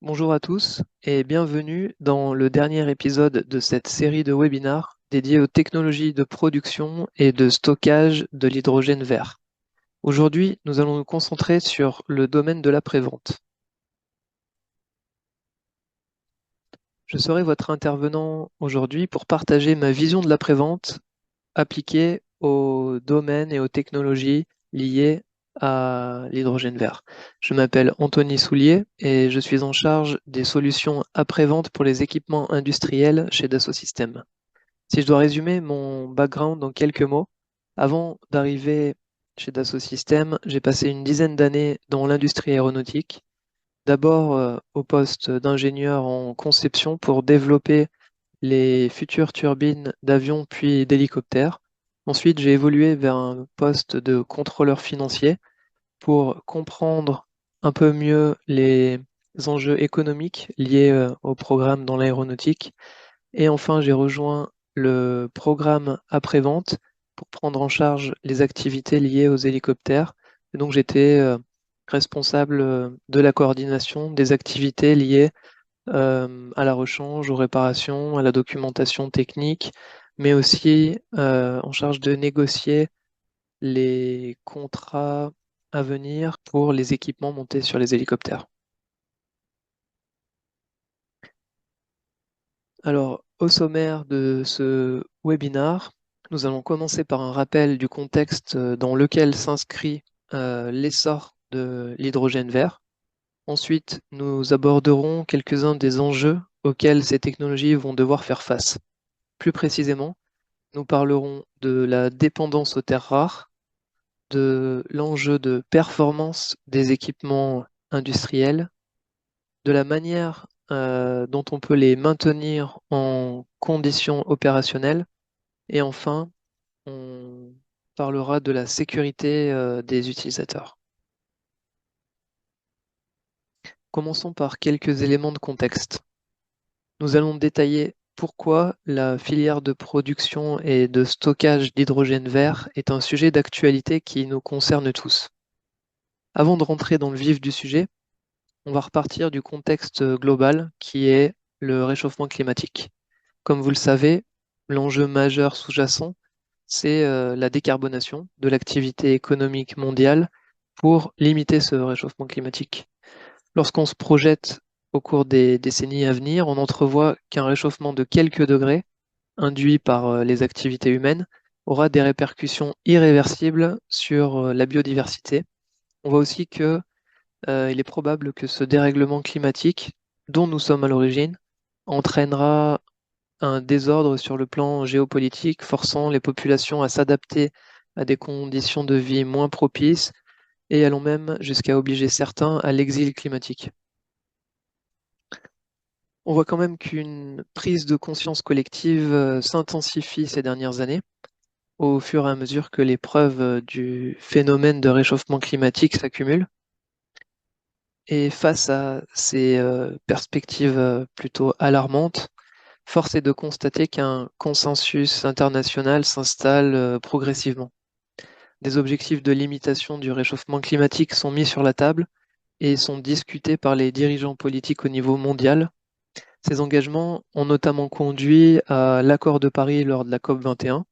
Bonjour à tous et bienvenue dans le dernier épisode de cette série de webinars dédiés aux technologies de production et de stockage de l'hydrogène vert. Aujourd'hui, nous allons nous concentrer sur le domaine de l'après-vente. Je serai votre intervenant aujourd'hui pour partager ma vision de l'après-vente appliquée aux domaines et aux technologies liées à l'hydrogène vert. Je m'appelle Anthony Soulier et je suis en charge des solutions après-vente pour les équipements industriels chez Dassault Systèmes. Si je dois résumer mon background en quelques mots, avant d'arriver chez Dassault Systèmes, j'ai passé une dizaine d'années dans l'industrie aéronautique, d'abord au poste d'ingénieur en conception pour développer les futures turbines d'avions puis d'hélicoptères. Ensuite, j'ai évolué vers un poste de contrôleur financier pour comprendre un peu mieux les enjeux économiques liés au programme dans l'aéronautique. Et enfin, j'ai rejoint le programme après-vente pour prendre en charge les activités liées aux hélicoptères. Et donc, j'étais responsable de la coordination des activités liées à la rechange, aux réparations, à la documentation technique, mais aussi en charge de négocier les contrats à venir pour les équipements montés sur les hélicoptères. Alors, au sommaire de ce webinar, nous allons commencer par un rappel du contexte dans lequel s'inscrit l'essor de l'hydrogène vert. Ensuite, nous aborderons quelques-uns des enjeux auxquels ces technologies vont devoir faire face. Plus précisément, nous parlerons de la dépendance aux terres rares, de l'enjeu de performance des équipements industriels, de la manière dont on peut les maintenir en conditions opérationnelles, et enfin, on parlera de la sécurité des utilisateurs. Commençons par quelques éléments de contexte. Nous allons détailler pourquoi la filière de production et de stockage d'hydrogène vert est un sujet d'actualité qui nous concerne tous. Avant de rentrer dans le vif du sujet, on va repartir du contexte global qui est le réchauffement climatique. Comme vous le savez, l'enjeu majeur sous-jacent, c'est la décarbonation de l'activité économique mondiale pour limiter ce réchauffement climatique. Lorsqu'on se projette au cours des décennies à venir, on entrevoit qu'un réchauffement de quelques degrés, induit par les activités humaines, aura des répercussions irréversibles sur la biodiversité. On voit aussi que il est probable que ce dérèglement climatique, dont nous sommes à l'origine, entraînera un désordre sur le plan géopolitique, forçant les populations à s'adapter à des conditions de vie moins propices et allant même jusqu'à obliger certains à l'exil climatique. On voit quand même qu'une prise de conscience collective s'intensifie ces dernières années, au fur et à mesure que les preuves du phénomène de réchauffement climatique s'accumulent. Et face à ces perspectives plutôt alarmantes, force est de constater qu'un consensus international s'installe progressivement. Des objectifs de limitation du réchauffement climatique sont mis sur la table et sont discutés par les dirigeants politiques au niveau mondial. Ces engagements ont notamment conduit à l'accord de Paris lors de la COP 21,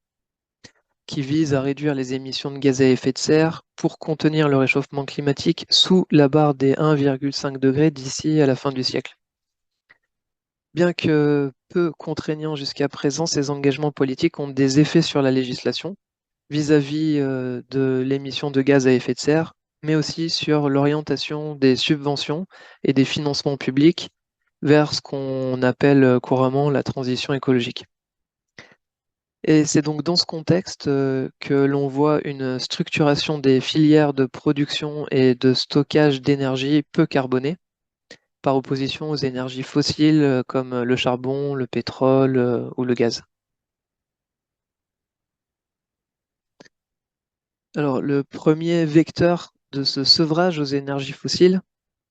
qui vise à réduire les émissions de gaz à effet de serre pour contenir le réchauffement climatique sous la barre des 1,5 degrés d'ici à la fin du siècle. Bien que peu contraignants jusqu'à présent, ces engagements politiques ont des effets sur la législation vis-à-vis de l'émission de gaz à effet de serre, mais aussi sur l'orientation des subventions et des financements publics vers ce qu'on appelle couramment la transition écologique. Et c'est donc dans ce contexte que l'on voit une structuration des filières de production et de stockage d'énergie peu carbonée, par opposition aux énergies fossiles comme le charbon, le pétrole ou le gaz. Alors, le premier vecteur de ce sevrage aux énergies fossiles,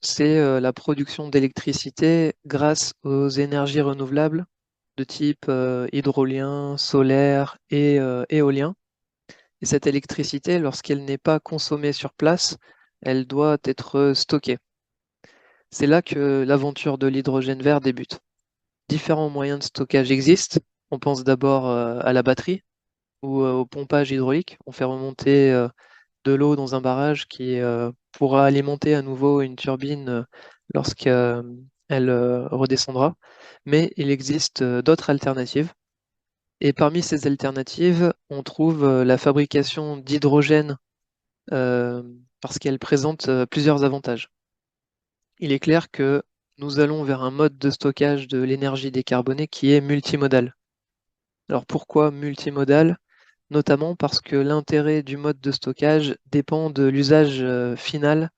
c'est la production d'électricité grâce aux énergies renouvelables de type hydrolien, solaire et éolien. Et cette électricité, lorsqu'elle n'est pas consommée sur place, elle doit être stockée. C'est là que l'aventure de l'hydrogène vert débute. Différents moyens de stockage existent. On pense d'abord à la batterie ou au pompage hydraulique. On fait remonter de l'eau dans un barrage qui pourra alimenter à nouveau une turbine lorsqu'elle redescendra. Mais il existe d'autres alternatives. Et parmi ces alternatives, on trouve la fabrication d'hydrogène euh, parce qu'elle présente plusieurs avantages. Il est clair que nous allons vers un mode de stockage de l'énergie décarbonée qui est multimodal. Alors pourquoi multimodal? Notamment parce que l'intérêt du mode de stockage dépend de l'usage final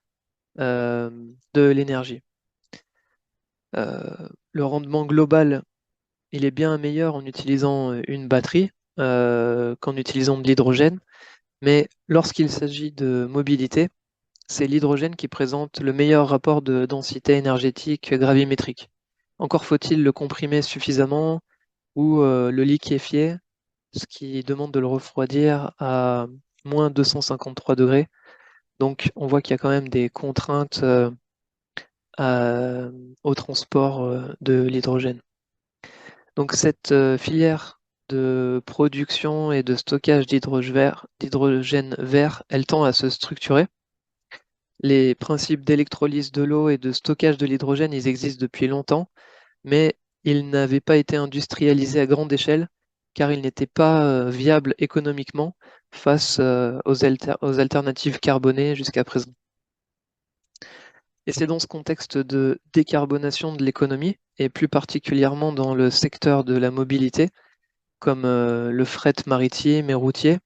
euh, de l'énergie. Le rendement global, il est bien meilleur en utilisant une batterie qu'en utilisant de l'hydrogène, mais lorsqu'il s'agit de mobilité, c'est l'hydrogène qui présente le meilleur rapport de densité énergétique gravimétrique. Encore faut-il le comprimer suffisamment ou le liquéfier, ce qui demande de le refroidir à moins 253 degrés. Donc on voit qu'il y a quand même des contraintes à- au transport de l'hydrogène. Donc cette filière de production et de stockage d'hydrogène vert, elle tend à se structurer. Les principes d'électrolyse de l'eau et de stockage de l'hydrogène, ils existent depuis longtemps, mais ils n'avaient pas été industrialisés à grande échelle car ils n'étaient pas viables économiquement face aux alternatives carbonées jusqu'à présent. Et c'est dans ce contexte de décarbonation de l'économie, et plus particulièrement dans le secteur de la mobilité, comme le fret maritime et routier,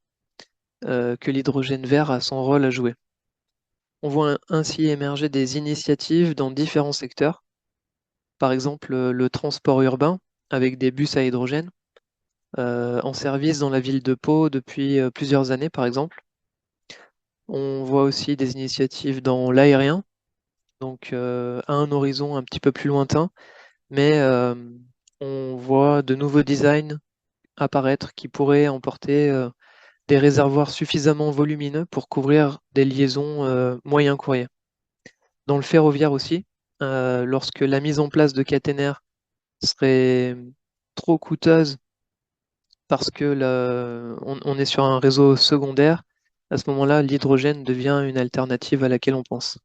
que l'hydrogène vert a son rôle à jouer. On voit ainsi émerger des initiatives dans différents secteurs, par exemple le transport urbain avec des bus à hydrogène, en service dans la ville de Pau depuis plusieurs années, par exemple. On voit aussi des initiatives dans l'aérien, donc à un horizon un petit peu plus lointain, mais on voit de nouveaux designs apparaître qui pourraient emporter des réservoirs suffisamment volumineux pour couvrir des liaisons moyen courrier. Dans le ferroviaire aussi, lorsque la mise en place de caténaires serait trop coûteuse parce que on est sur un réseau secondaire, à ce moment-là, l'hydrogène devient une alternative à laquelle on pense.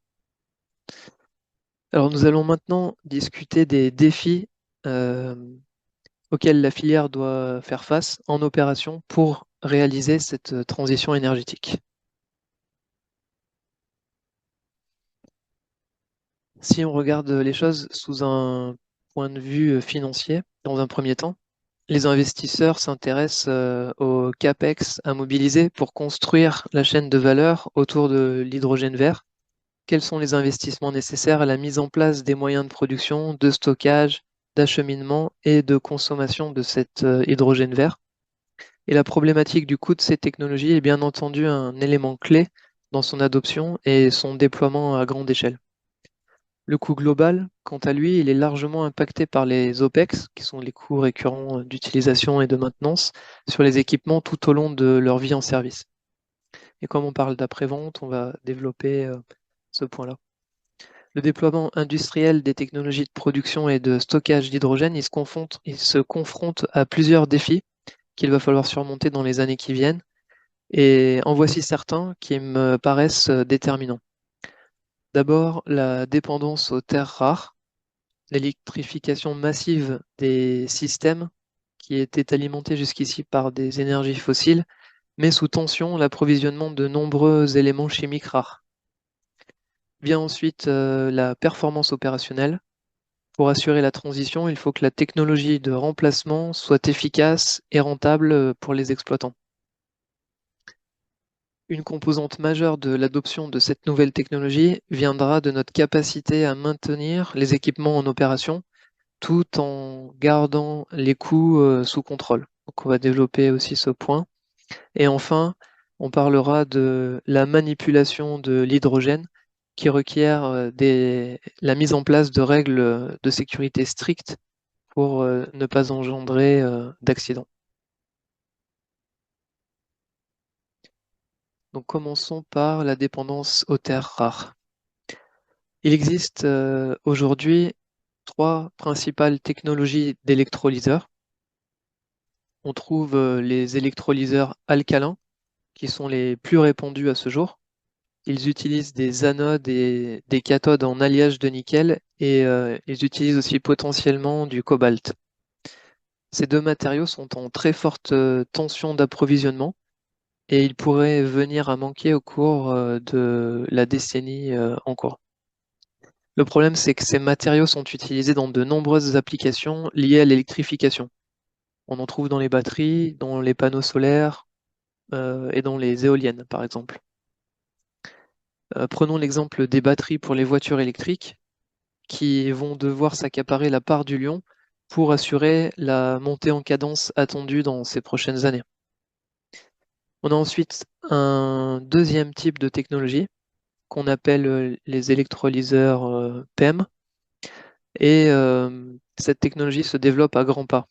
Alors nous allons maintenant discuter des défis euh, auxquels la filière doit faire face en opération pour réaliser cette transition énergétique. Si on regarde les choses sous un point de vue financier, dans un premier temps, les investisseurs s'intéressent au CAPEX à mobiliser pour construire la chaîne de valeur autour de l'hydrogène vert. Quels sont les investissements nécessaires à la mise en place des moyens de production, de stockage, d'acheminement et de consommation de cet hydrogène vert? Et la problématique du coût de ces technologies est bien entendu un élément clé dans son adoption et son déploiement à grande échelle. Le coût global, quant à lui, il est largement impacté par les OPEX, qui sont les coûts récurrents d'utilisation et de maintenance sur les équipements tout au long de leur vie en service. Et comme on parle d'après-vente, on va développer ce point-là. Le déploiement industriel des technologies de production et de stockage d'hydrogène, il se confronte à plusieurs défis qu'il va falloir surmonter dans les années qui viennent. Et en voici certains qui me paraissent déterminants. D'abord, la dépendance aux terres rares, l'électrification massive des systèmes qui étaient alimentés jusqu'ici par des énergies fossiles, met sous tension l'approvisionnement de nombreux éléments chimiques rares. Vient ensuite la performance opérationnelle. Pour assurer la transition, il faut que la technologie de remplacement soit efficace et rentable pour les exploitants. Une composante majeure de l'adoption de cette nouvelle technologie viendra de notre capacité à maintenir les équipements en opération tout en gardant les coûts sous contrôle. Donc on va développer aussi ce point. Et enfin, on parlera de la manipulation de l'hydrogène qui requiert la mise en place de règles de sécurité strictes pour ne pas engendrer d'accidents. Donc commençons par la dépendance aux terres rares. Il existe aujourd'hui trois principales technologies d'électrolyseurs. On trouve les électrolyseurs alcalins, qui sont les plus répandus à ce jour. Ils utilisent des anodes et des cathodes en alliage de nickel et ils utilisent aussi potentiellement du cobalt. Ces deux matériaux sont en très forte tension d'approvisionnement et ils pourraient venir à manquer au cours de la décennie en cours. Le problème, c'est que ces matériaux sont utilisés dans de nombreuses applications liées à l'électrification. On en trouve dans les batteries, dans les panneaux solaires et dans les éoliennes, par exemple. Prenons l'exemple des batteries pour les voitures électriques qui vont devoir s'accaparer la part du lion pour assurer la montée en cadence attendue dans ces prochaines années. On a ensuite un deuxième type de technologie qu'on appelle les électrolyseurs PEM et cette technologie se développe à grands pas.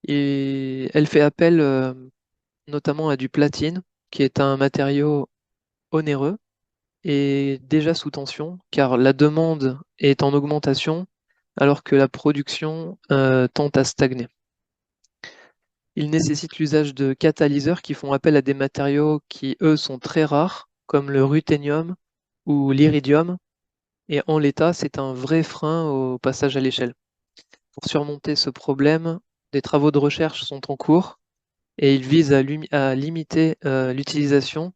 Et elle fait appel notamment à du platine, qui est un matériau onéreux et déjà sous tension, car la demande est en augmentation alors que la production tend à stagner. Il nécessite l'usage de catalyseurs qui font appel à des matériaux qui, eux, sont très rares, comme le ruthénium ou l'iridium, et en l'état, c'est un vrai frein au passage à l'échelle. Pour surmonter ce problème, des travaux de recherche sont en cours et ils visent à limiter l'utilisation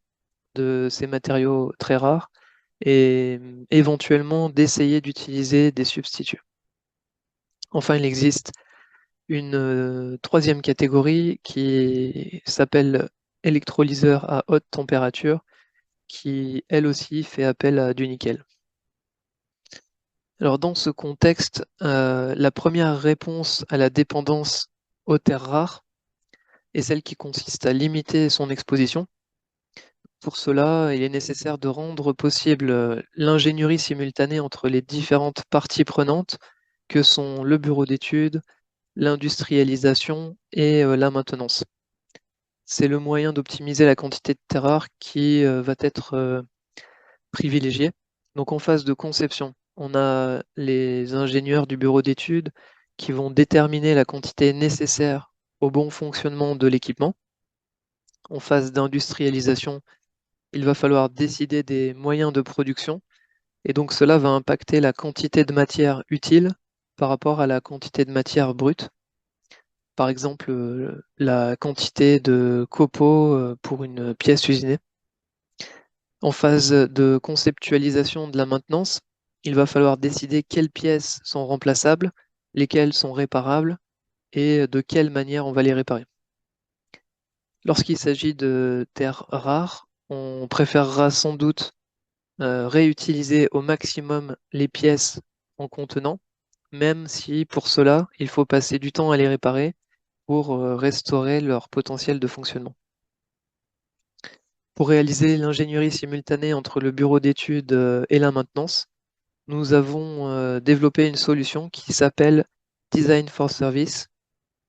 de ces matériaux très rares et éventuellement d'essayer d'utiliser des substituts. Enfin, il existe une troisième catégorie qui s'appelle électrolyseur à haute température, qui elle aussi fait appel à du nickel. Alors dans ce contexte, la première réponse à la dépendance aux terres rares est celle qui consiste à limiter son exposition. Pour cela, il est nécessaire de rendre possible l'ingénierie simultanée entre les différentes parties prenantes que sont le bureau d'études, l'industrialisation et la maintenance. C'est le moyen d'optimiser la quantité de terres rares qui va être privilégiée. Donc en phase de conception, on a les ingénieurs du bureau d'études qui vont déterminer la quantité nécessaire au bon fonctionnement de l'équipement. En phase d'industrialisation, il va falloir décider des moyens de production et donc cela va impacter la quantité de matière utile par rapport à la quantité de matière brute. Par exemple, la quantité de copeaux pour une pièce usinée. En phase de conceptualisation de la maintenance, il va falloir décider quelles pièces sont remplaçables, lesquelles sont réparables et de quelle manière on va les réparer. Lorsqu'il s'agit de terres rares, on préférera sans doute réutiliser au maximum les pièces en contenant, même si pour cela, il faut passer du temps à les réparer pour restaurer leur potentiel de fonctionnement. Pour réaliser l'ingénierie simultanée entre le bureau d'études et la maintenance, nous avons développé une solution qui s'appelle Design for Service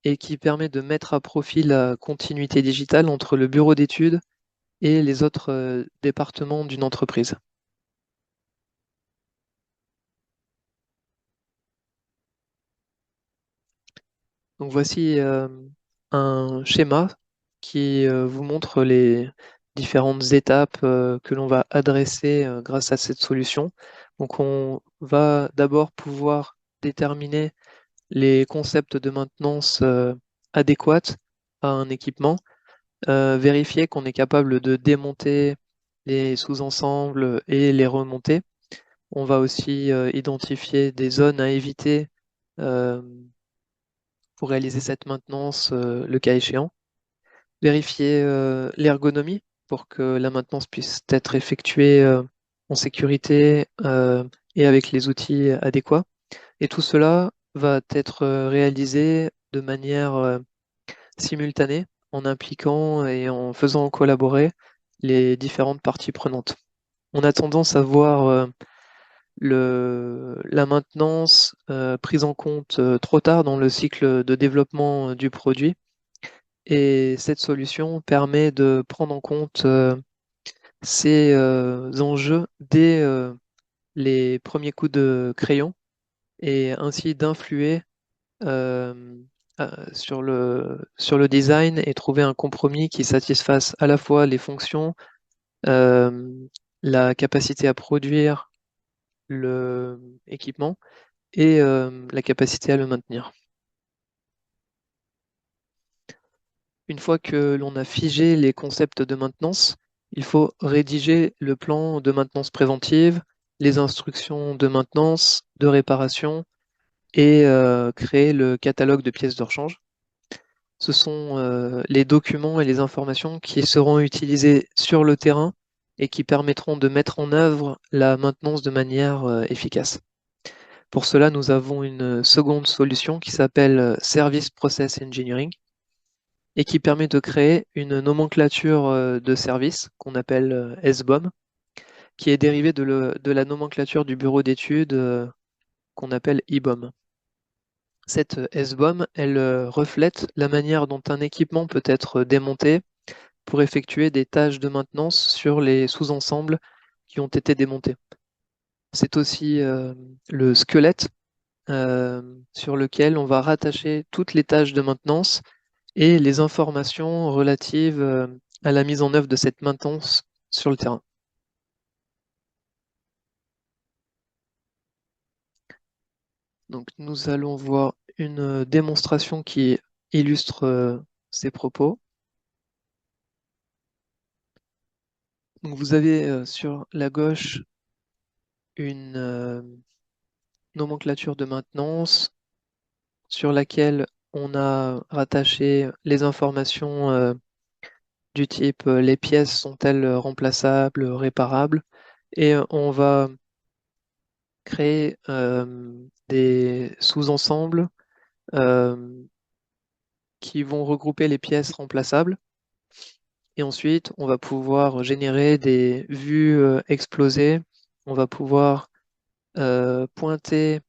et qui permet de mettre à profit la continuité digitale entre le bureau d'études et les autres départements d'une entreprise. Donc voici un schéma qui vous montre les différentes étapes que l'on va adresser grâce à cette solution. Donc on va d'abord pouvoir déterminer les concepts de maintenance adéquats à un équipement, vérifier qu'on est capable de démonter les sous-ensembles et les remonter. On va aussi identifier des zones à éviter euh, pour réaliser cette maintenance le cas échéant. Vérifier l'ergonomie pour que la maintenance puisse être effectuée en sécurité et avec les outils adéquats. Et tout cela va être réalisé de manière simultanée en impliquant et en faisant collaborer les différentes parties prenantes. On a tendance à voir la maintenance prise en compte trop tard dans le cycle de développement du produit. Et cette solution permet de prendre en compte ces enjeux dès les premiers coups de crayon et ainsi d'influer euh, sur le design et trouver un compromis qui satisfasse à la fois les fonctions, euh, la capacité à produire le équipement et la capacité à le maintenir. Une fois que l'on a figé les concepts de maintenance, il faut rédiger le plan de maintenance préventive, les instructions de maintenance, de réparation et créer le catalogue de pièces de rechange. Ce sont les documents et les informations qui seront utilisés sur le terrain et qui permettront de mettre en œuvre la maintenance de manière efficace. Pour cela, nous avons une seconde solution qui s'appelle Service Process Engineering et qui permet de créer une nomenclature de services qu'on appelle SBOM, qui est dérivée de la nomenclature du bureau d'études qu'on appelle IBOM. Cette SBOM, elle reflète la manière dont un équipement peut être démonté pour effectuer des tâches de maintenance sur les sous-ensembles qui ont été démontés. C'est aussi le squelette sur lequel on va rattacher toutes les tâches de maintenance et les informations relatives à la mise en œuvre de cette maintenance sur le terrain. Donc nous allons voir une démonstration qui illustre ces propos. Donc vous avez sur la gauche une nomenclature de maintenance sur laquelle on a rattaché les informations du type les pièces sont-elles remplaçables, réparables, et on va créer des sous-ensembles euh, qui vont regrouper les pièces remplaçables. Et ensuite, on va pouvoir générer des vues explosées. On va pouvoir pointer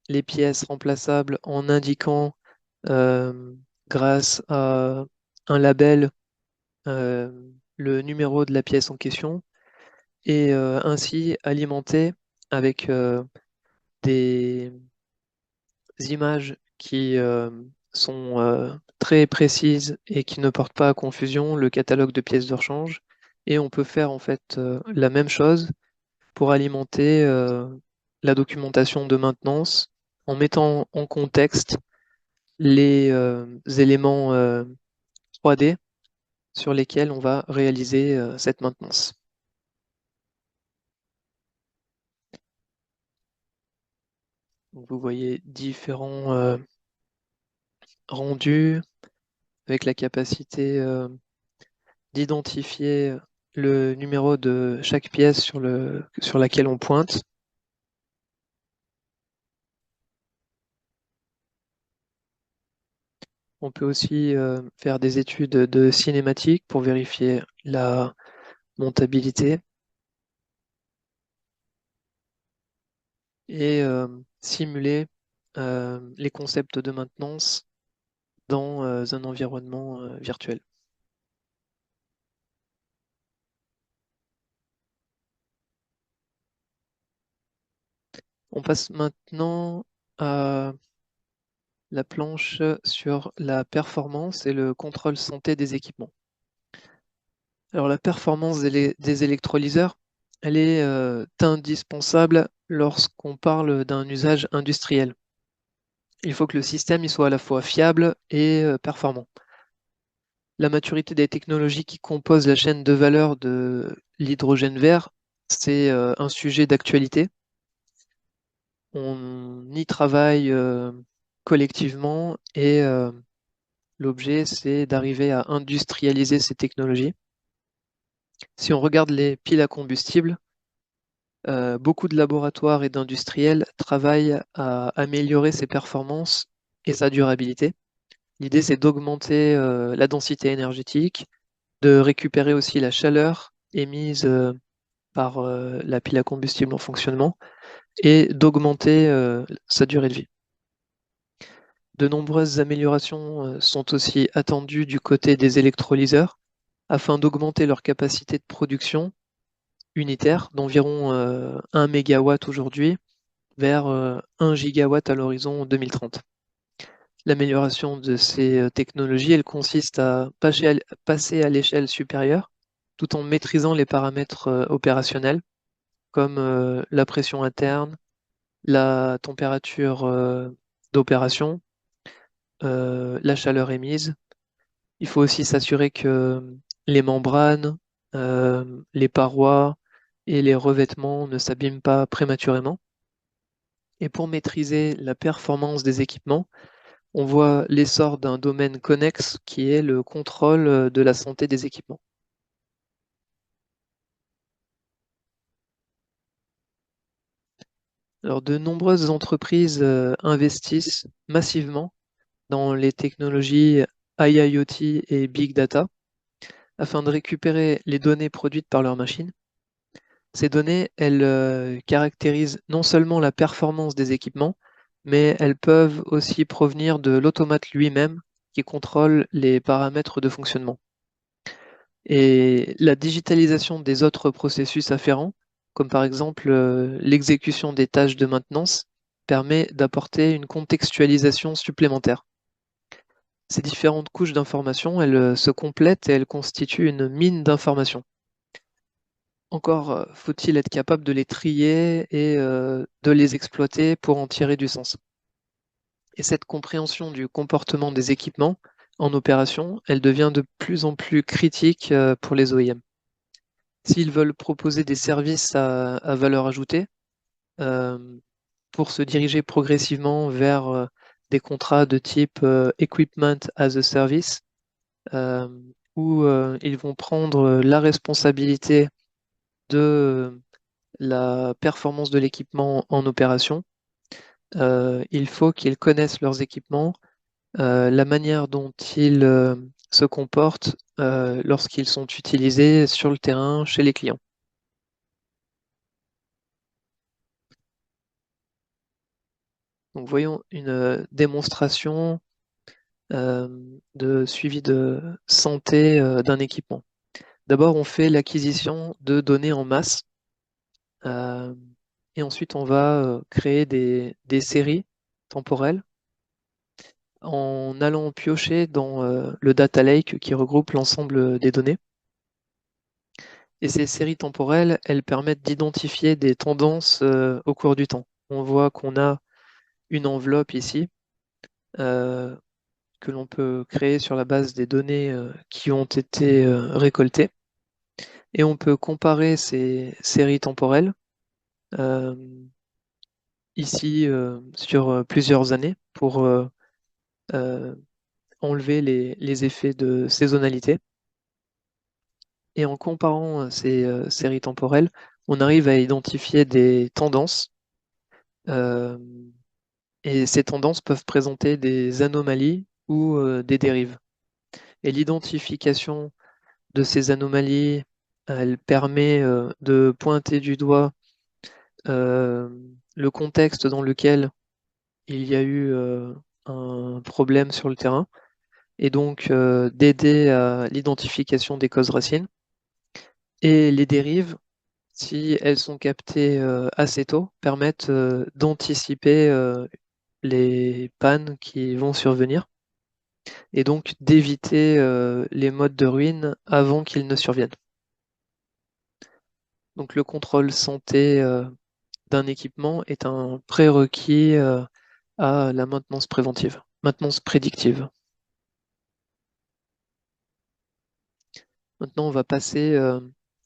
les pièces remplaçables en indiquant euh, grâce à un label euh, le numéro de la pièce en question et ainsi alimenter avec des images qui sont très précises et qui ne portent pas à confusion le catalogue de pièces de rechange. Et on peut faire en fait la même chose pour alimenter la documentation de maintenance en mettant en contexte les éléments 3D sur lesquels on va réaliser cette maintenance. Donc, vous voyez différents rendus avec la capacité d'identifier le numéro de chaque pièce sur laquelle on pointe. On peut aussi faire des études de cinématique pour vérifier la montabilité et simuler les concepts de maintenance dans un environnement virtuel. On passe maintenant à la planche sur la performance et le contrôle santé des équipements. Alors la performance des électrolyseurs, elle est indispensable lorsqu'on parle d'un usage industriel. Il faut que le système il soit à la fois fiable et performant. La maturité des technologies qui composent la chaîne de valeur de l'hydrogène vert, c'est un sujet d'actualité. On y travaille collectivement et l'objet, c'est d'arriver à industrialiser ces technologies. Si on regarde les piles à combustible, beaucoup de laboratoires et d'industriels travaillent à améliorer ses performances et sa durabilité. L'idée, c'est d'augmenter la densité énergétique, de récupérer aussi la chaleur émise par la pile à combustible en fonctionnement et d'augmenter sa durée de vie. De nombreuses améliorations sont aussi attendues du côté des électrolyseurs afin d'augmenter leur capacité de production unitaire d'environ 1 mégawatt aujourd'hui vers 1 gigawatt à l'horizon 2030. L'amélioration de ces technologies, elle consiste à passer à l'échelle supérieure tout en maîtrisant les paramètres opérationnels comme la pression interne, la température d'opération, la chaleur émise. Il faut aussi s'assurer que les membranes, les parois et les revêtements ne s'abîment pas prématurément. Et pour maîtriser la performance des équipements, on voit l'essor d'un domaine connexe qui est le contrôle de la santé des équipements. Alors, de nombreuses entreprises investissent massivement dans les technologies IIoT et Big Data afin de récupérer les données produites par leurs machines. Ces données, elles caractérisent non seulement la performance des équipements, mais elles peuvent aussi provenir de l'automate lui-même qui contrôle les paramètres de fonctionnement. Et la digitalisation des autres processus afférents, comme par exemple l'exécution des tâches de maintenance, permet d'apporter une contextualisation supplémentaire. Ces différentes couches d'informations, elles se complètent et elles constituent une mine d'informations. Encore faut-il être capable de les trier et de les exploiter pour en tirer du sens. Et cette compréhension du comportement des équipements en opération, elle devient de plus en plus critique pour les OEM. S'ils veulent proposer des services à valeur ajoutée, euh, pour se diriger progressivement vers des contrats de type Equipment as a Service, euh, où ils vont prendre la responsabilité de la performance de l'équipement en opération. Il faut qu'ils connaissent leurs équipements, la manière dont ils se comportent lorsqu'ils sont utilisés sur le terrain chez les clients. Donc voyons une démonstration euh, de suivi de santé d'un équipement. D'abord, on fait l'acquisition de données en masse euh, et ensuite on va créer des séries temporelles en allant piocher dans le data lake qui regroupe l'ensemble des données. Et ces séries temporelles, elles permettent d'identifier des tendances au cours du temps. On voit qu'on a une enveloppe ici euh, que l'on peut créer sur la base des données qui ont été récoltées. Et on peut comparer ces séries temporelles euh, ici sur plusieurs années pour euh, enlever les effets de saisonnalité. Et en comparant ces séries temporelles, on arrive à identifier des tendances. euh, et ces tendances peuvent présenter des anomalies ou des dérives. Et l'identification de ces anomalies, elle permet de pointer du doigt euh, le contexte dans lequel il y a eu un problème sur le terrain et donc d'aider à l'identification des causes racines. Et les dérives, si elles sont captées assez tôt, permettent d'anticiper les pannes qui vont survenir et donc d'éviter les modes de ruine avant qu'ils ne surviennent. Donc le contrôle santé d'un équipement est un prérequis à la maintenance préventive, maintenance prédictive. Maintenant, on va passer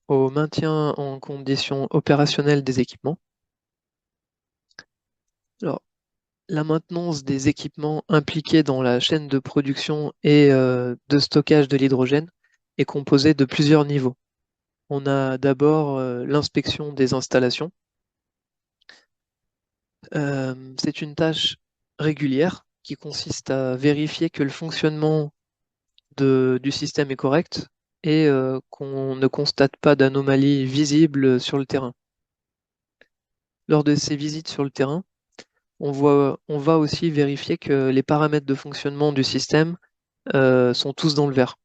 au maintien en condition opérationnelle des équipements. Alors, la maintenance des équipements impliqués dans la chaîne de production et de stockage de l'hydrogène est composée de plusieurs niveaux. On a d'abord l'inspection des installations. C'est une tâche régulière qui consiste à vérifier que le fonctionnement du système est correct et qu'on ne constate pas d'anomalies visibles sur le terrain. Lors de ces visites sur le terrain, on va aussi vérifier que les paramètres de fonctionnement du système sont tous dans le vert.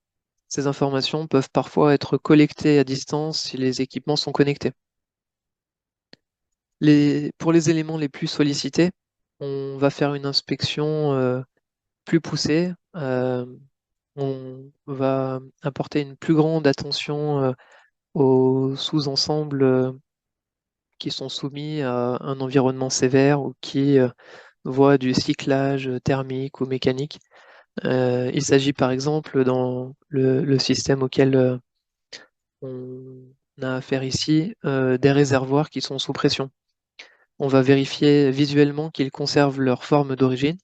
Ces informations peuvent parfois être collectées à distance si les équipements sont connectés. Pour les éléments les plus sollicités, on va faire une inspection plus poussée. On va apporter une plus grande attention aux sous-ensembles qui sont soumis à un environnement sévère ou qui voient du cyclage thermique ou mécanique. Il s'agit par exemple dans le système auquel on a affaire ici des réservoirs qui sont sous pression. On va vérifier visuellement qu'ils conservent leur forme d'origine.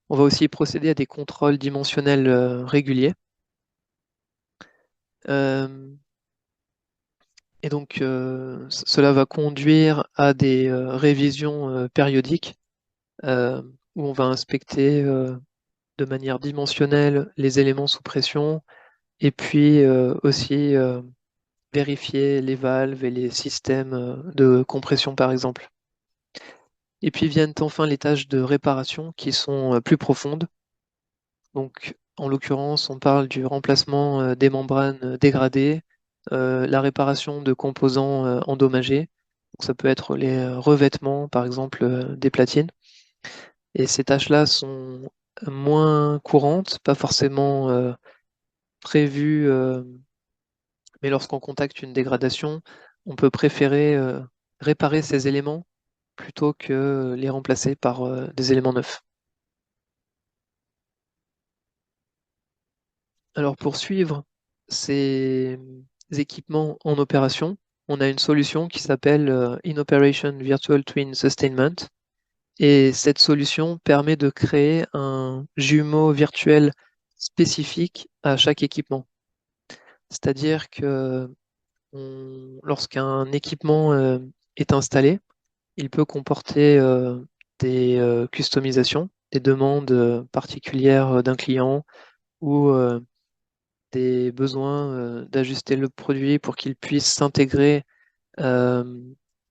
On va aussi procéder à des contrôles dimensionnels réguliers. Euh, et donc, cela va conduire à des révisions périodiques où on va inspecter de manière dimensionnelle les éléments sous pression et puis aussi vérifier les valves et les systèmes de compression, par exemple. Et puis viennent enfin les tâches de réparation qui sont plus profondes. Donc, en l'occurrence, on parle du remplacement des membranes dégradées, la réparation de composants endommagés. Donc, ça peut être les revêtements, par exemple, des platines. Et ces tâches-là sont moins courantes, pas forcément prévues, mais lorsqu'on contacte une dégradation, on peut préférer réparer ces éléments plutôt que les remplacer par des éléments neufs. Alors pour suivre ces équipements en opération, on a une solution qui s'appelle In Operation Virtual Twin Sustainment. Et cette solution permet de créer un jumeau virtuel spécifique à chaque équipement. C'est-à-dire que lorsqu'un équipement est installé, il peut comporter des customisations, des demandes particulières d'un client ou des besoins d'ajuster le produit pour qu'il puisse s'intégrer euh,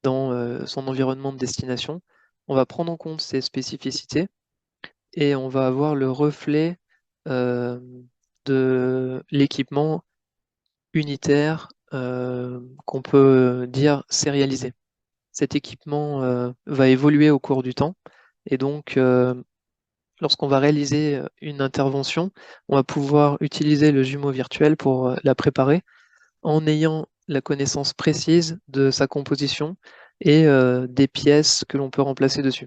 dans son environnement de destination. On va prendre en compte ces spécificités et on va avoir le reflet euh, de l'équipement unitaire qu'on peut dire sérialisé. Cet équipement va évoluer au cours du temps et donc lorsqu'on va réaliser une intervention, on va pouvoir utiliser le jumeau virtuel pour la préparer en ayant la connaissance précise de sa composition et des pièces que l'on peut remplacer dessus.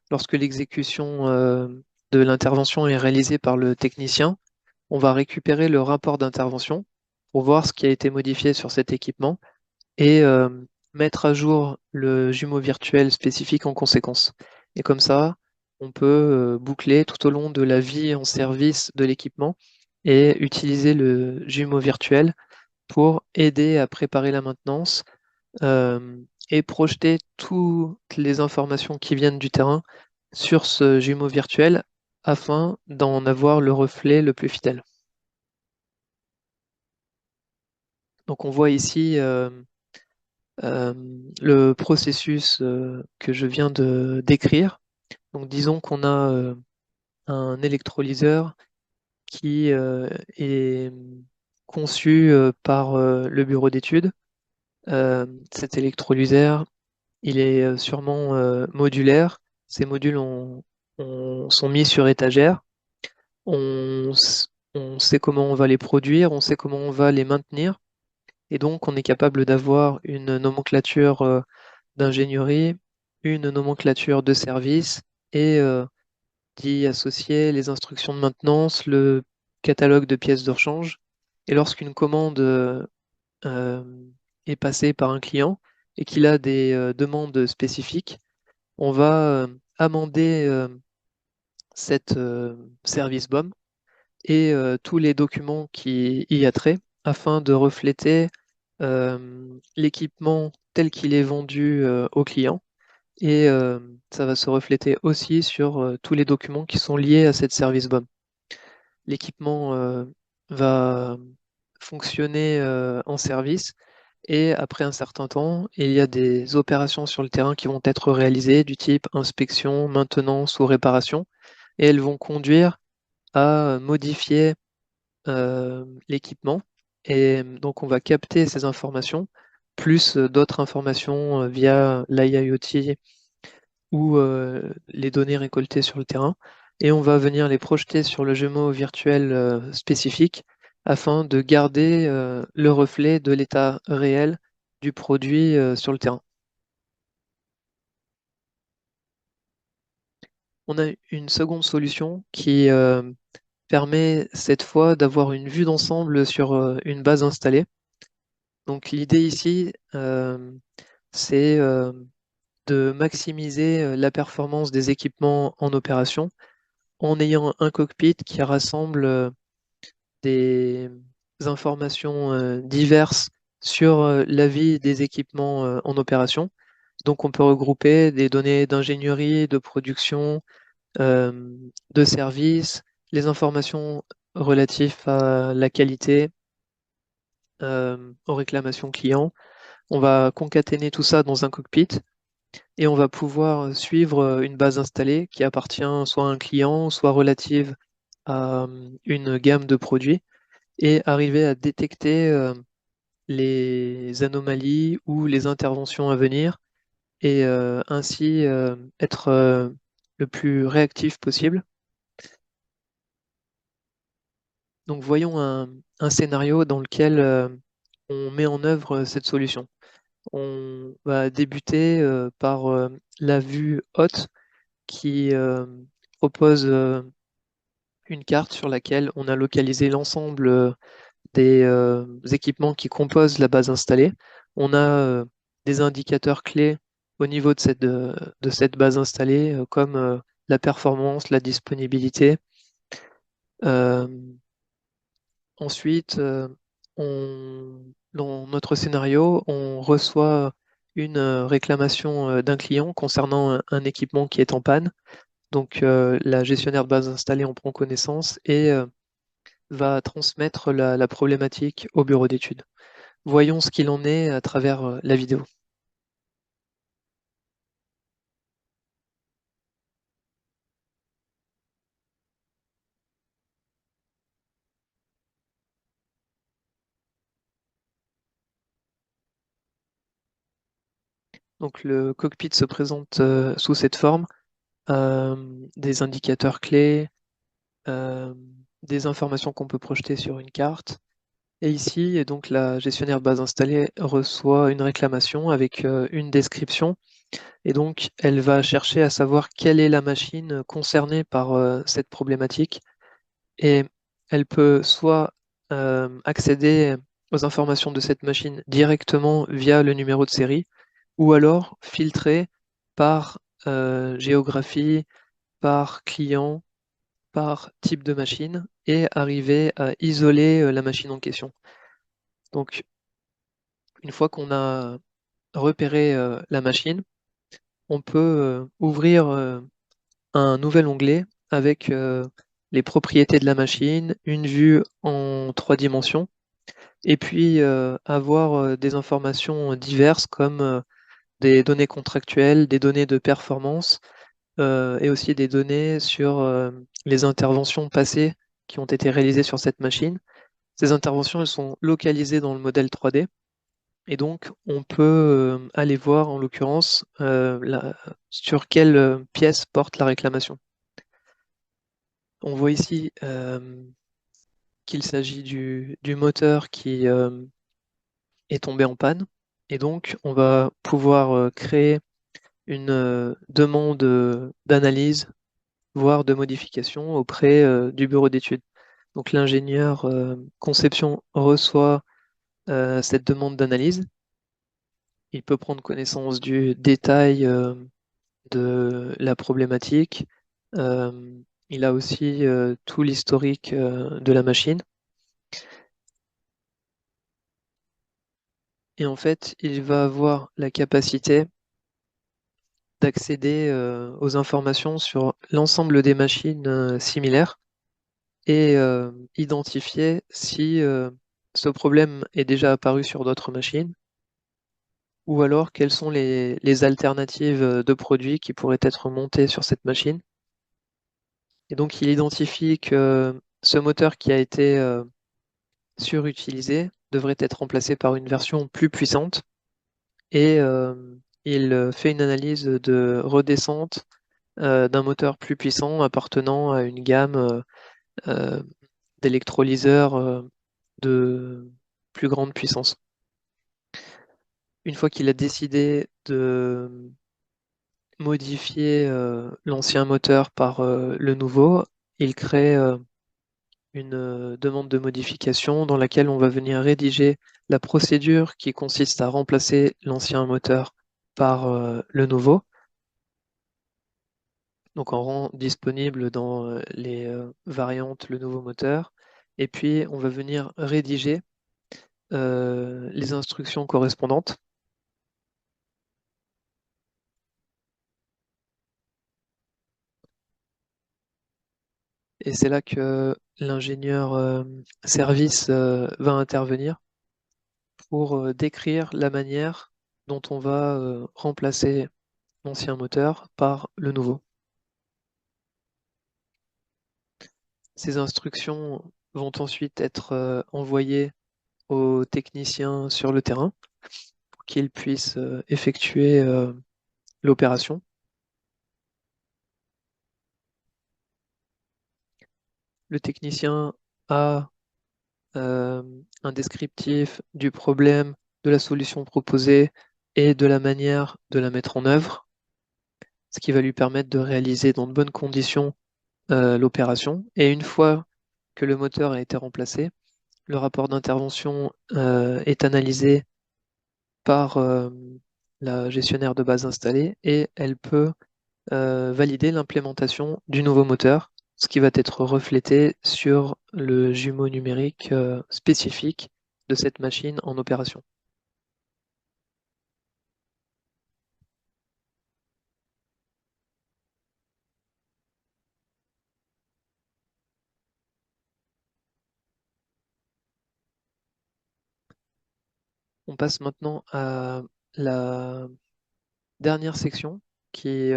Lorsque l'exécution de l'intervention est réalisée par le technicien, on va récupérer le rapport d'intervention pour voir ce qui a été modifié sur cet équipement et mettre à jour le jumeau virtuel spécifique en conséquence. Et comme ça, on peut boucler tout au long de la vie en service de l'équipement et utiliser le jumeau virtuel pour aider à préparer la maintenance euh, et projeter toutes les informations qui viennent du terrain sur ce jumeau virtuel afin d'en avoir le reflet le plus fidèle. Donc on voit ici euh, le processus que je viens de décrire. Donc disons qu'on a un électrolyseur qui est conçu par le bureau d'études. Cet électrolyseur, il est sûrement modulaire. Ces modules sont mis sur étagère. On sait comment on va les produire, on sait comment on va les maintenir. Et donc, on est capable d'avoir une nomenclature d'ingénierie, une nomenclature de service et d'y associer les instructions de maintenance, le catalogue de pièces de rechange. Et lorsqu'une commande euh, est passée par un client et qu'il a des demandes spécifiques, on va amender cette service BOM et tous les documents qui y a trait afin de refléter l'équipement tel qu'il est vendu au client. Et ça va se refléter aussi sur tous les documents qui sont liés à cette service BOM. L'équipement va fonctionner en service et après un certain temps, il y a des opérations sur le terrain qui vont être réalisées du type inspection, maintenance ou réparation et elles vont conduire à modifier l'équipement. Et donc, on va capter ces informations, plus d'autres informations via l'IIoT ou les données récoltées sur le terrain. Et on va venir les projeter sur le jumeau virtuel spécifique afin de garder le reflet de l'état réel du produit sur le terrain. On a une seconde solution qui permet cette fois d'avoir une vue d'ensemble sur une base installée. Donc l'idée ici, c'est de maximiser la performance des équipements en opération en ayant un cockpit qui rassemble des informations diverses sur la vie des équipements en opération. Donc on peut regrouper des données d'ingénierie, de production, euh, de service, les informations relatives à la qualité, aux réclamations clients. On va concaténer tout ça dans un cockpit et on va pouvoir suivre une base installée qui appartient soit à un client, soit relative à une gamme de produits et arriver à détecter les anomalies ou les interventions à venir et ainsi être le plus réactif possible. Donc voyons un scénario dans lequel on met en œuvre cette solution. On va débuter par la vue haute qui propose une carte sur laquelle on a localisé l'ensemble des équipements qui composent la base installée. On a des indicateurs clés au niveau de cette base installée, comme la performance, la disponibilité. Euh, Ensuite, dans notre scénario, on reçoit une réclamation d'un client concernant un équipement qui est en panne. Donc, la gestionnaire de base installée en prend connaissance et va transmettre la problématique au bureau d'études. Voyons ce qu'il en est à travers la vidéo. Donc, le cockpit se présente sous cette forme, euh, des indicateurs clés, euh, des informations qu'on peut projeter sur une carte. Et ici, et donc la gestionnaire de base installée reçoit une réclamation avec une description. Et donc, elle va chercher à savoir quelle est la machine concernée par cette problématique. Et elle peut soit accéder aux informations de cette machine directement via le numéro de série, ou alors filtrer par géographie, par client, par type de machine, et arriver à isoler la machine en question. Donc, une fois qu'on a repéré la machine, on peut ouvrir un nouvel onglet avec les propriétés de la machine, une vue en 3 dimensions, et puis avoir des informations diverses comme des données contractuelles, des données de performance, et aussi des données sur les interventions passées qui ont été réalisées sur cette machine. Ces interventions, elles sont localisées dans le modèle 3D. Et donc, on peut aller voir, en l'occurrence, sur quelle pièce porte la réclamation. On voit ici qu'il s'agit du moteur qui est tombé en panne. Et donc, on va pouvoir créer une demande d'analyse, voire de modification auprès du bureau d'études. Donc, l'ingénieur conception reçoit cette demande d'analyse. Il peut prendre connaissance du détail de la problématique. Euh, il a aussi tout l'historique de la machine. Et en fait, il va avoir la capacité d'accéder aux informations sur l'ensemble des machines similaires et identifier si ce problème est déjà apparu sur d'autres machines ou alors quelles sont les alternatives de produits qui pourraient être montées sur cette machine. Et donc, il identifie que ce moteur qui a été surutilisé, devrait être remplacé par une version plus puissante et il fait une analyse de redescente d'un moteur plus puissant appartenant à une gamme euh, d'électrolyseurs de plus grande puissance. Une fois qu'il a décidé de modifier l'ancien moteur par le nouveau, il crée une demande de modification dans laquelle on va venir rédiger la procédure qui consiste à remplacer l'ancien moteur par le nouveau. Donc on rend disponible dans les variantes le nouveau moteur. Et puis on va venir rédiger les instructions correspondantes. Et c'est là que l'ingénieur service va intervenir pour décrire la manière dont on va remplacer l'ancien moteur par le nouveau. Ces instructions vont ensuite être envoyées aux techniciens sur le terrain pour qu'ils puissent effectuer l'opération. Le technicien a un descriptif du problème, de la solution proposée et de la manière de la mettre en œuvre, ce qui va lui permettre de réaliser dans de bonnes conditions l'opération. Et une fois que le moteur a été remplacé, le rapport d'intervention est analysé par la gestionnaire de base installée et elle peut valider l'implémentation du nouveau moteur, ce qui va être reflété sur le jumeau numérique spécifique de cette machine en opération. On passe maintenant à la dernière section qui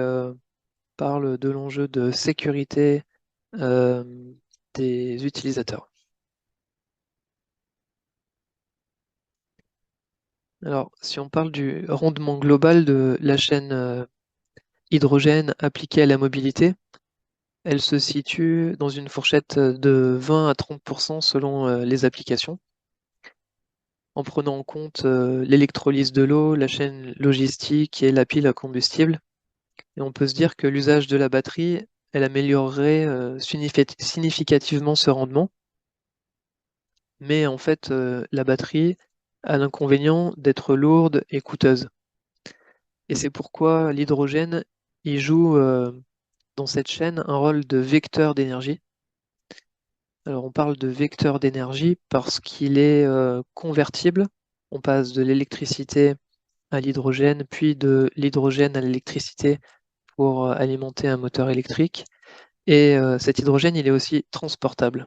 parle de l'enjeu de sécurité euh, des utilisateurs. Alors, si on parle du rendement global de la chaîne hydrogène appliquée à la mobilité, elle se situe dans une fourchette de 20 à 30% selon les applications, en prenant en compte l'électrolyse de l'eau, la chaîne logistique et la pile à combustible. Et on peut se dire que l'usage de la batterie, elle améliorerait significativement ce rendement, mais en fait, la batterie a l'inconvénient d'être lourde et coûteuse. Et c'est pourquoi l'hydrogène, il joue dans cette chaîne un rôle de vecteur d'énergie. Alors on parle de vecteur d'énergie parce qu'il est convertible. On passe de l'électricité à l'hydrogène, puis de l'hydrogène à l'électricité pour alimenter un moteur électrique. Et cet hydrogène, il est aussi transportable.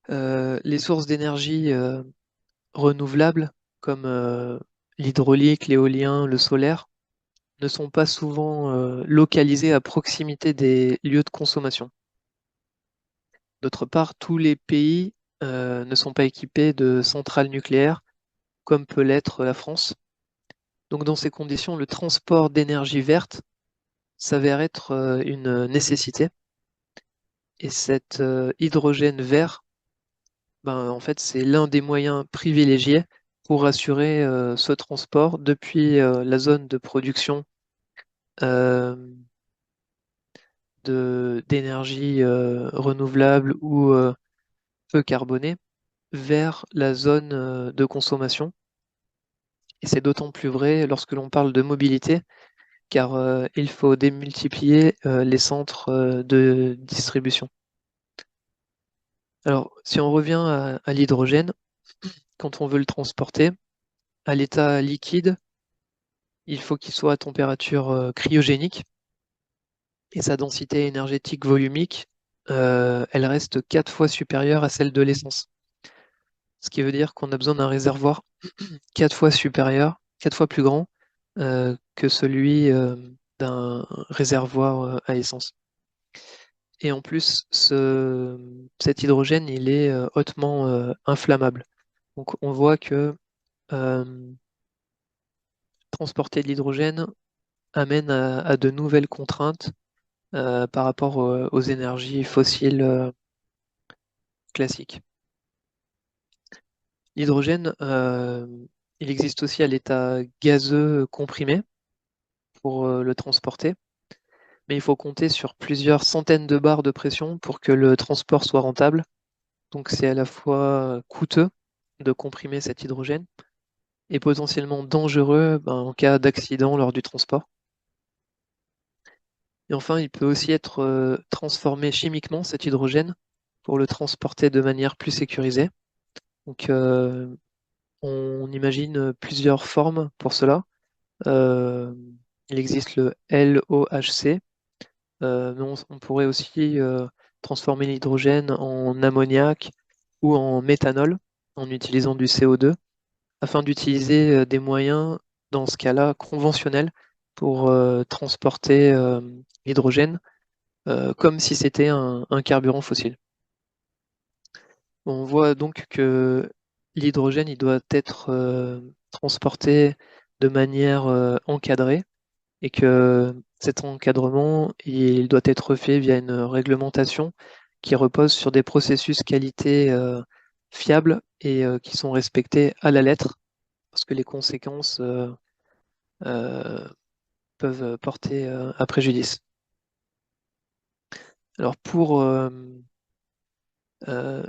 Les sources d'énergie renouvelables, comme l'hydraulique, l'éolien, le solaire, ne sont pas souvent localisées à proximité des lieux de consommation. D'autre part, tous les pays ne sont pas équipés de centrales nucléaires, comme peut l'être la France. Donc dans ces conditions, le transport d'énergie verte s'avère être une nécessité. Et cet hydrogène vert, ben, en fait, c'est l'un des moyens privilégiés pour assurer ce transport depuis la zone de production euh, d'énergie renouvelable ou peu carbonée vers la zone de consommation. Et c'est d'autant plus vrai lorsque l'on parle de mobilité, car il faut démultiplier les centres de distribution. Alors, si on revient à l'hydrogène, quand on veut le transporter, à l'état liquide, il faut qu'il soit à température cryogénique et sa densité énergétique volumique, elle reste 4 fois supérieure à celle de l'essence. Ce qui veut dire qu'on a besoin d'un réservoir 4 fois supérieur, 4 fois plus grand que celui d'un réservoir à essence. Et en plus, cet hydrogène, il est hautement inflammable. Donc on voit que euh, transporter de l'hydrogène amène à de nouvelles contraintes par rapport aux énergies fossiles classiques. L'hydrogène, il existe aussi à l'état gazeux comprimé pour le transporter, mais il faut compter sur plusieurs centaines de bars de pression pour que le transport soit rentable. Donc c'est à la fois coûteux de comprimer cet hydrogène et potentiellement dangereux en cas d'accident lors du transport. Et enfin, il peut aussi être transformé chimiquement, cet hydrogène, pour le transporter de manière plus sécurisée. Donc on imagine plusieurs formes pour cela. Euh, il existe le LOHC, mais on pourrait aussi transformer l'hydrogène en ammoniac ou en méthanol en utilisant du CO2, afin d'utiliser des moyens, dans ce cas-là, conventionnels pour transporter l'hydrogène, comme si c'était un carburant fossile. On voit donc que l'hydrogène, il doit être transporté de manière encadrée et que cet encadrement, il doit être fait via une réglementation qui repose sur des processus qualité fiables et qui sont respectés à la lettre, parce que les conséquences euh, peuvent porter à préjudice. Alors pour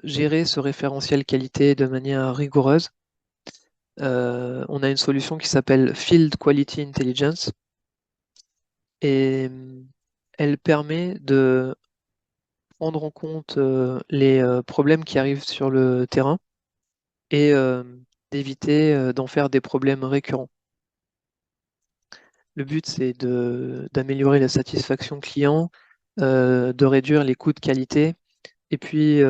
gérer ce référentiel qualité de manière rigoureuse, on a une solution qui s'appelle Field Quality Intelligence et elle permet de prendre en compte les problèmes qui arrivent sur le terrain et d'éviter d'en faire des problèmes récurrents. Le but, c'est d'améliorer la satisfaction client, de réduire les coûts de qualité et puis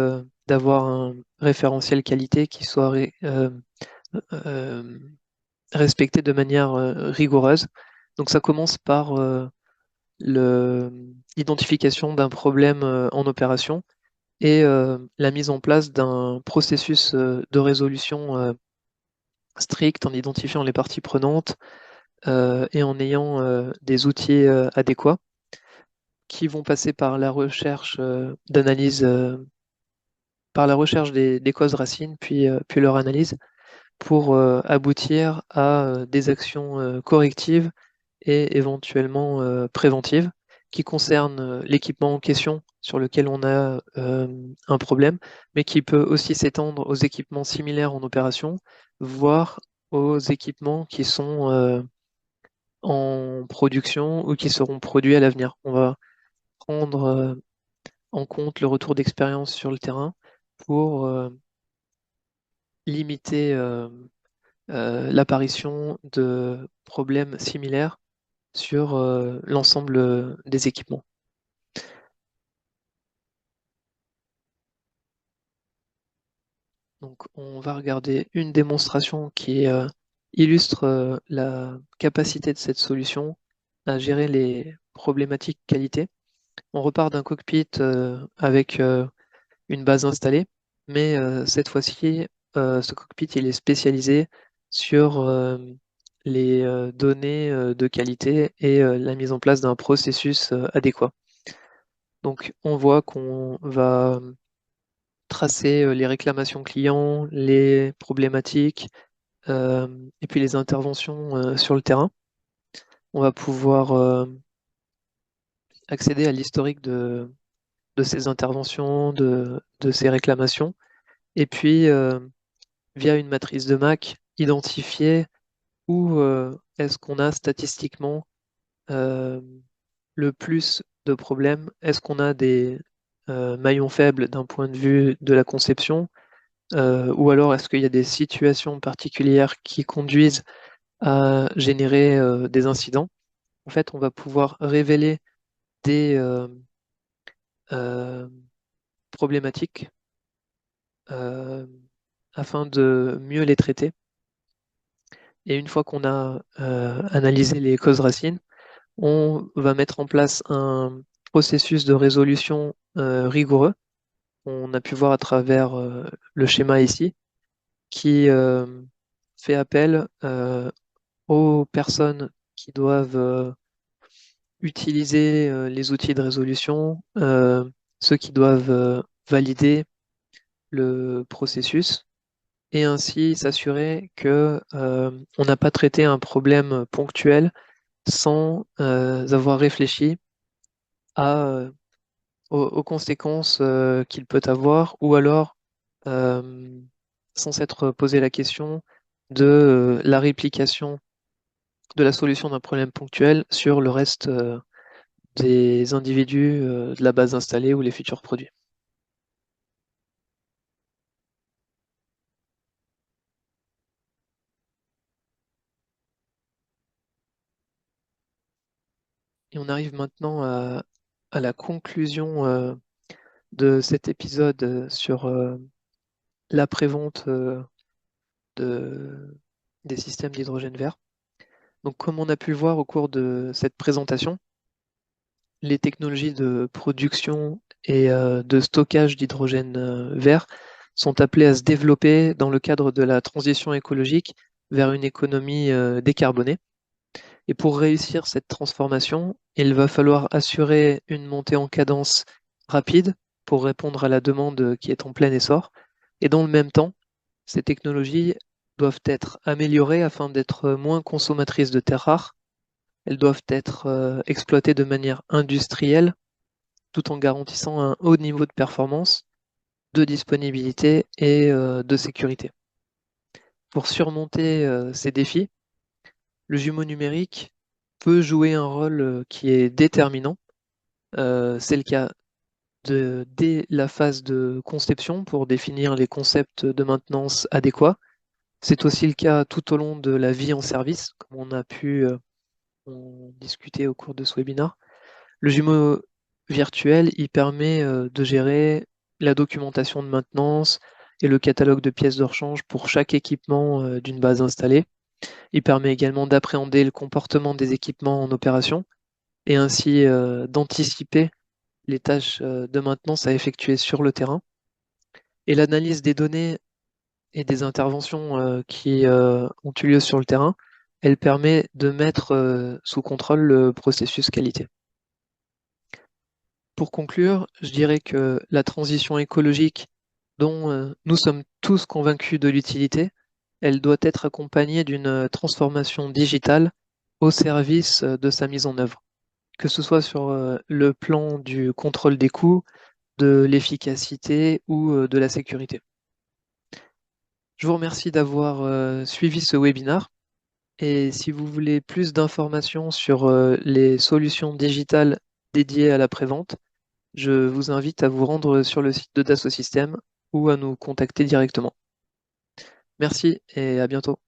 d'avoir un référentiel qualité qui soit euh, respecté de manière rigoureuse. Donc ça commence par l'identification d'un problème en opération et la mise en place d'un processus de résolution strict en identifiant les parties prenantes et en ayant des outils adéquats qui vont passer par la recherche d'analyse, par la recherche des causes racines, puis leur analyse pour aboutir à des actions correctives et éventuellement préventives qui concernent l'équipement en question sur lequel on a un problème, mais qui peut aussi s'étendre aux équipements similaires en opération, voire aux équipements qui sont en production ou qui seront produits à l'avenir. On va prendre en compte le retour d'expérience sur le terrain pour limiter l'apparition de problèmes similaires sur l'ensemble des équipements. Donc, on va regarder une démonstration qui illustre la capacité de cette solution à gérer les problématiques qualité. On repart d'un cockpit avec une base installée, mais cette fois-ci, ce cockpit il est spécialisé sur les données de qualité et la mise en place d'un processus adéquat. Donc, on voit qu'on va tracer les réclamations clients, les problématiques euh, et puis les interventions sur le terrain. On va pouvoir accéder à l'historique de ces interventions, de ces réclamations, et puis via une matrice de Mac, identifier où est-ce qu'on a statistiquement euh, le plus de problèmes. Est-ce qu'on a des maillons faibles d'un point de vue de la conception, ou alors est-ce qu'il y a des situations particulières qui conduisent à générer des incidents? En fait, on va pouvoir révéler des euh, problématiques euh, afin de mieux les traiter. Et une fois qu'on a analysé les causes racines, on va mettre en place un processus de résolution rigoureux. On a pu voir à travers le schéma ici, qui fait appel aux personnes qui doivent utiliser les outils de résolution, ceux qui doivent valider le processus et ainsi s'assurer que on n'a pas traité un problème ponctuel sans avoir réfléchi à, aux conséquences qu'il peut avoir ou alors euh, sans s'être posé la question de la réplication de la solution d'un problème ponctuel sur le reste des individus de la base installée ou les futurs produits. Et on arrive maintenant à la conclusion de cet épisode sur l'après-vente de, des systèmes d'hydrogène vert. Donc, comme on a pu le voir au cours de cette présentation, les technologies de production et de stockage d'hydrogène vert sont appelées à se développer dans le cadre de la transition écologique vers une économie décarbonée. Et pour réussir cette transformation, il va falloir assurer une montée en cadence rapide pour répondre à la demande qui est en plein essor. Et dans le même temps, ces technologies doivent être améliorées afin d'être moins consommatrices de terres rares. Elles doivent être exploitées de manière industrielle tout en garantissant un haut niveau de performance, de disponibilité et de sécurité. Pour surmonter ces défis, le jumeau numérique peut jouer un rôle qui est déterminant. C'est le cas dès la phase de conception pour définir les concepts de maintenance adéquats. C'est aussi le cas tout au long de la vie en service, comme on a pu en discuter au cours de ce webinaire. Le jumeau virtuel, il permet de gérer la documentation de maintenance et le catalogue de pièces de rechange pour chaque équipement d'une base installée. Il permet également d'appréhender le comportement des équipements en opération et ainsi d'anticiper les tâches de maintenance à effectuer sur le terrain. Et l'analyse des données et des interventions qui ont eu lieu sur le terrain, elle permet de mettre sous contrôle le processus qualité. Pour conclure, je dirais que la transition écologique dont nous sommes tous convaincus de l'utilité, elle doit être accompagnée d'une transformation digitale au service de sa mise en œuvre, que ce soit sur le plan du contrôle des coûts, de l'efficacité ou de la sécurité. Je vous remercie d'avoir suivi ce webinaire et si vous voulez plus d'informations sur les solutions digitales dédiées à la prévente, je vous invite à vous rendre sur le site de Dassault Systèmes ou à nous contacter directement. Merci et à bientôt.